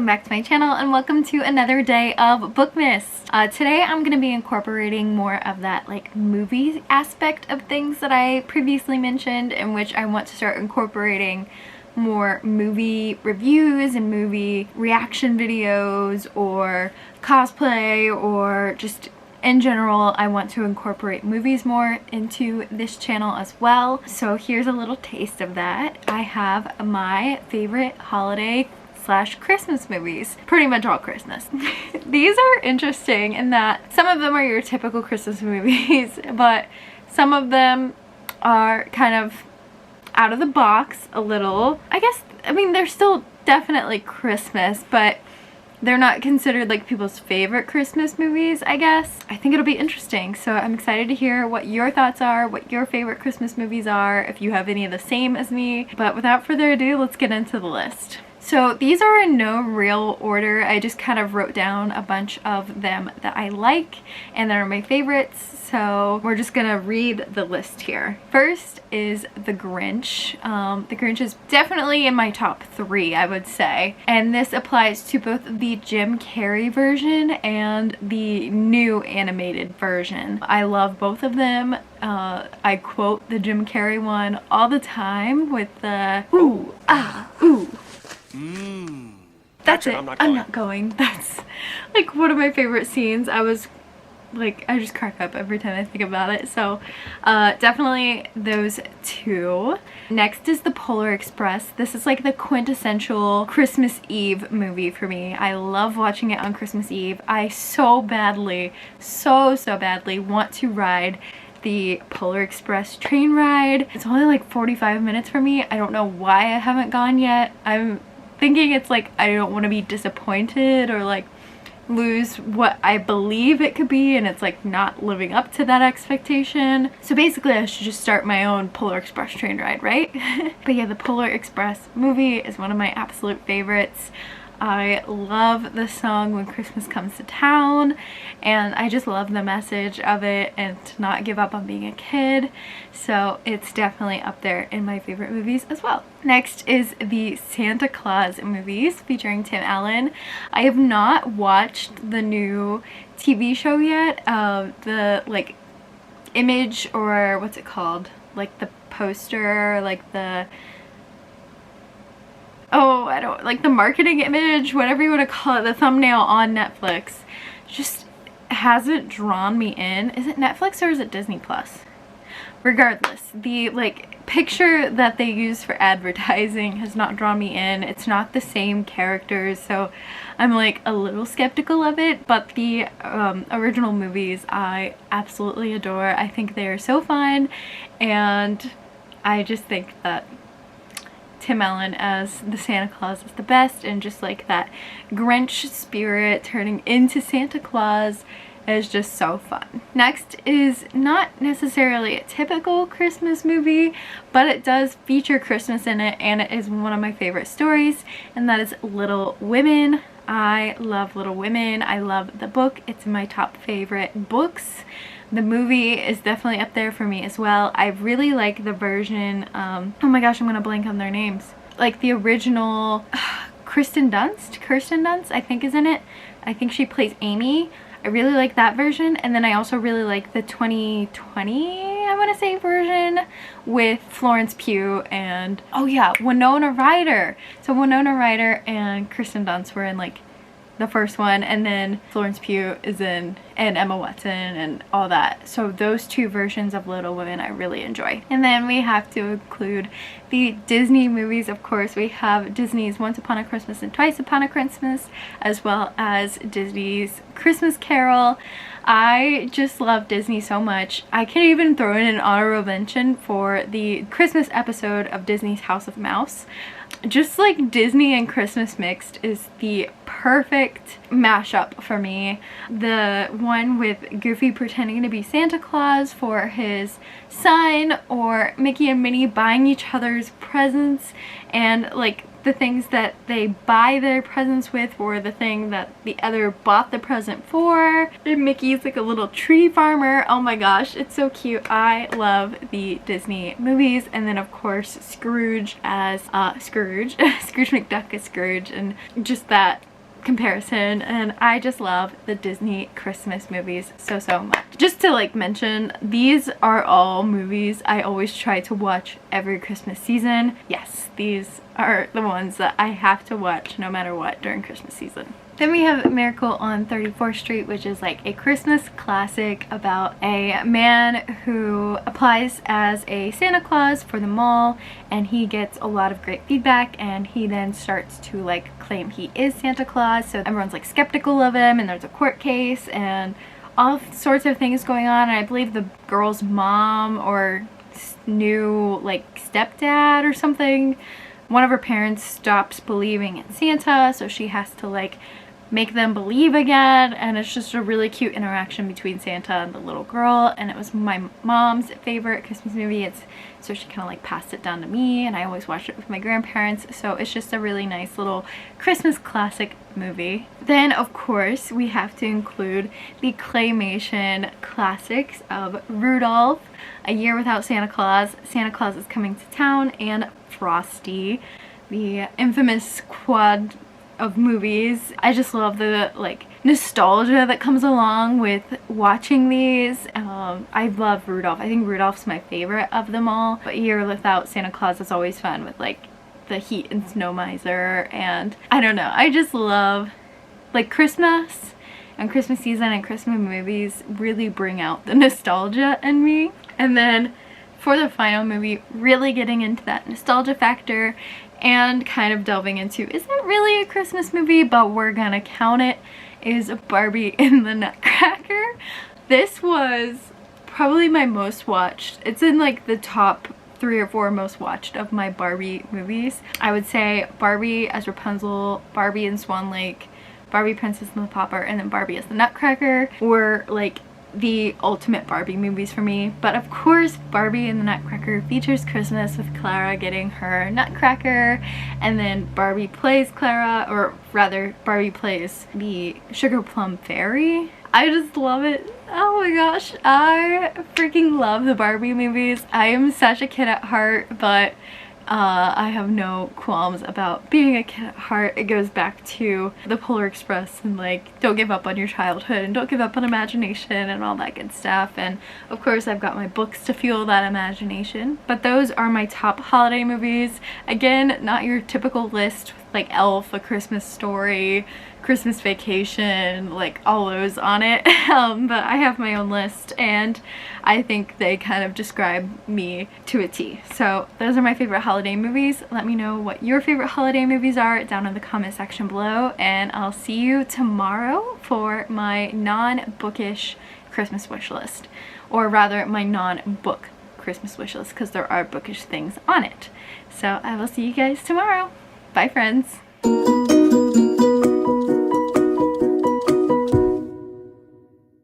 back to my channel and welcome to another day of Bookmas. Today I'm going to be incorporating more of that like movie aspect of things that I previously mentioned, in which I want to start incorporating more movie reviews and movie reaction videos or cosplay, or just in general I want to incorporate movies more into this channel as well. So here's a little taste of that. I have my favorite holiday / Christmas movies. Pretty much all Christmas. These are interesting in that some of them are your typical Christmas movies, but some of them are kind of out of the box a little. I mean they're still definitely Christmas, but they're not considered like people's favorite Christmas movies, I guess. I think it'll be interesting, so I'm excited to hear what your thoughts are, what your favorite Christmas movies are, if you have any of the same as me. But without further ado, let's get into the list. So these are in no real order. I just kind of wrote down a bunch of them that I like and that are my favorites. So we're just gonna read the list here. First is The Grinch. The Grinch is definitely in my top 3, I would say. And this applies to both the Jim Carrey version and the new animated version. I love both of them. I quote the Jim Carrey one all the time with the ooh, ah, ooh. That's it. I'm not going. That's like one of my favorite scenes. I just crack up every time I think about it. So definitely those two. Next is The Polar Express. This is like the quintessential Christmas Eve movie for me. I love watching it on Christmas Eve. I so badly want to ride the Polar Express train ride. It's only like 45 minutes for me. I don't know why I haven't gone yet. I'm thinking it's like I don't want to be disappointed or like lose what I believe it could be, and it's like not living up to that expectation. So basically I should just start my own Polar Express train ride, right? But yeah, the Polar Express movie is one of my absolute favorites. I love the song When Christmas Comes to Town, and I just love the message of it and to not give up on being a kid. So it's definitely up there in my favorite movies as well. Next is the Santa Claus movies featuring Tim Allen. I have not watched the new TV show yet. The like image, or what's it called? Like the poster, like the like the marketing image, whatever you want to call it, the thumbnail on Netflix just hasn't drawn me in. Is it Netflix or is it Disney Plus? Regardless, the like picture that they use for advertising has not drawn me in. It's not the same characters, so I'm like a little skeptical of it. But the original movies I absolutely adore. I think they are so fun, and I just think that Tim Allen as the Santa Claus is the best, and just like that Grinch spirit turning into Santa Claus is just so fun. Next is not necessarily a typical Christmas movie, but it does feature Christmas in it, and it is one of my favorite stories, and that is Little Women. I love Little Women. I love the book. It's my top favorite books. The movie is definitely up there for me as well. I really like the version, oh my gosh, I'm gonna blank on their names. Like the original, Kirsten Dunst, I think is in it. I think she plays Amy. I really like that version, and then I also really like the 2020, I want to say, version with Florence Pugh and, oh yeah, Winona Ryder. So Winona Ryder and Kirsten Dunst were in like the first one, and then Florence Pugh is in, and Emma Watson and all that. So those two versions of Little Women I really enjoy. And then we have to include the Disney movies, of course. We have Disney's Once Upon a Christmas and Twice Upon a Christmas, as well as Disney's Christmas Carol. I just love Disney so much. I can even throw in an honorable mention for the Christmas episode of Disney's House of Mouse. Just like Disney and Christmas mixed is the perfect mashup for me. The one with Goofy pretending to be Santa Claus for his son, or Mickey and Minnie buying each other's presents, and like the things that they buy their presents with or the thing that the other bought the present for. And Mickey's like a little tree farmer. Oh my gosh, it's so cute. I love the Disney movies. And then of course Scrooge as Scrooge. Scrooge McDuck as Scrooge, and just that comparison, and I just love the Disney Christmas movies so much. Just to like mention, these are all movies I always try to watch every Christmas season. Yes, these are the ones that I have to watch no matter what during Christmas season. Then we have Miracle on 34th Street, which is like a Christmas classic about a man who applies as a Santa Claus for the mall, and he gets a lot of great feedback, and he then starts to like claim he is Santa Claus, so everyone's like skeptical of him, and there's a court case and all sorts of things going on. And I believe the girl's mom or new like stepdad or something, one of her parents stops believing in Santa, so she has to like make them believe again, and it's just a really cute interaction between Santa and the little girl. And it was my mom's favorite Christmas movie, so she kind of like passed it down to me, and I always watched it with my grandparents, so it's just a really nice little Christmas classic movie. Then of course we have to include the claymation classics of Rudolph, A Year Without Santa Claus, Santa Claus is Coming to Town, and Frosty, the infamous quad of movies. I just love the like nostalgia that comes along with watching these. I love Rudolph. I think Rudolph's my favorite of them all, but A Year Without Santa Claus is always fun with like the Heat and Snow Miser, and I don't know, I just love like Christmas and Christmas season, and Christmas movies really bring out the nostalgia in me. And then for the final movie, really getting into that nostalgia factor and kind of delving into, isn't really a Christmas movie, but we're gonna count it, is Barbie in the Nutcracker. This was probably my most watched. It's in like the top 3 or 4 most watched of my Barbie movies. I would say Barbie as Rapunzel, Barbie in Swan Lake, Barbie Princess and the Pauper, and then Barbie as the Nutcracker were like the ultimate Barbie movies for me. But of course Barbie and the Nutcracker features Christmas with Clara getting her nutcracker, and then Barbie plays Clara, or rather Barbie plays the Sugar Plum Fairy. I just love it. Oh my gosh, I freaking love the Barbie movies. I am such a kid at heart, but I have no qualms about being a kid at heart. It goes back to the Polar Express and like don't give up on your childhood and don't give up on imagination and all that good stuff. And of course I've got my books to fuel that imagination. But those are my top holiday movies. Again, not your typical list with like Elf, A Christmas Story, Christmas Vacation, like all those on it. But I have my own list, and I think they kind of describe me to a T. So those are my favorite holiday movies. Let me know what your favorite holiday movies are down in the comment section below, and I'll see you tomorrow for my non-bookish Christmas wish list, or rather my non-book Christmas wish list, because there are bookish things on it. So I will see you guys tomorrow. Bye friends.